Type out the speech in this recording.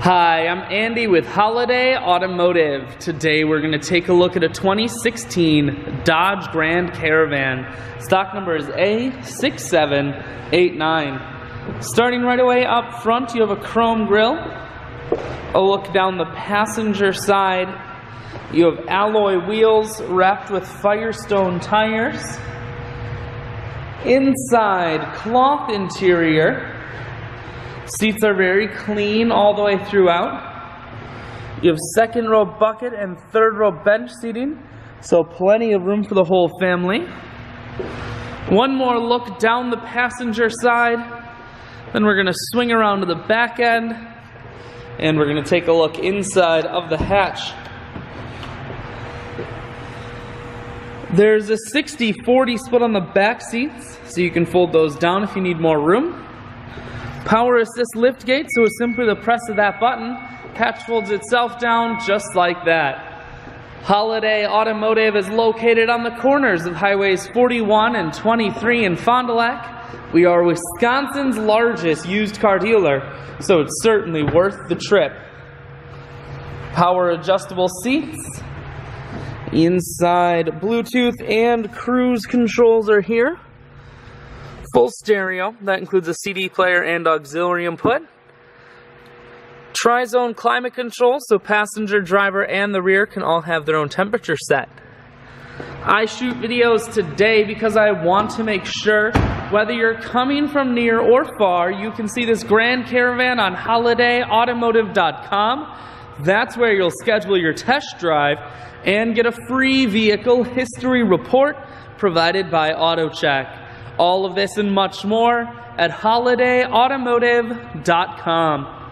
Hi, I'm Andy with Holiday Automotive. Today we're going to take a look at a 2016 Dodge Grand Caravan. Stock number is A6789. Starting right away up front, you have a chrome grille. A look down the passenger side, you have alloy wheels wrapped with Firestone tires. Inside, cloth interior. Seats are very clean all the way throughout. You have second row bucket and third row bench seating, so plenty of room for the whole family. One more look down the passenger side, then we're going to swing around to the back end, and we're going to take a look inside of the hatch. There's a 60-40 split on the back seats, so you can fold those down if you need more room. Power assist lift gate, so it's simply the press of that button. Hatch folds itself down just like that. Holiday Automotive is located on the corners of highways 41 and 23 in Fond du Lac. We are Wisconsin's largest used car dealer, so it's certainly worth the trip. Power adjustable seats. Inside, Bluetooth and cruise controls are here. Full stereo, that includes a CD player and auxiliary input. Tri-zone climate control, so passenger, driver, and the rear can all have their own temperature set. I shoot videos today because I want to make sure whether you're coming from near or far, you can see this Grand Caravan on holidayautomotive.com. That's where you'll schedule your test drive and get a free vehicle history report provided by AutoCheck. All of this and much more at holidayautomotive.com.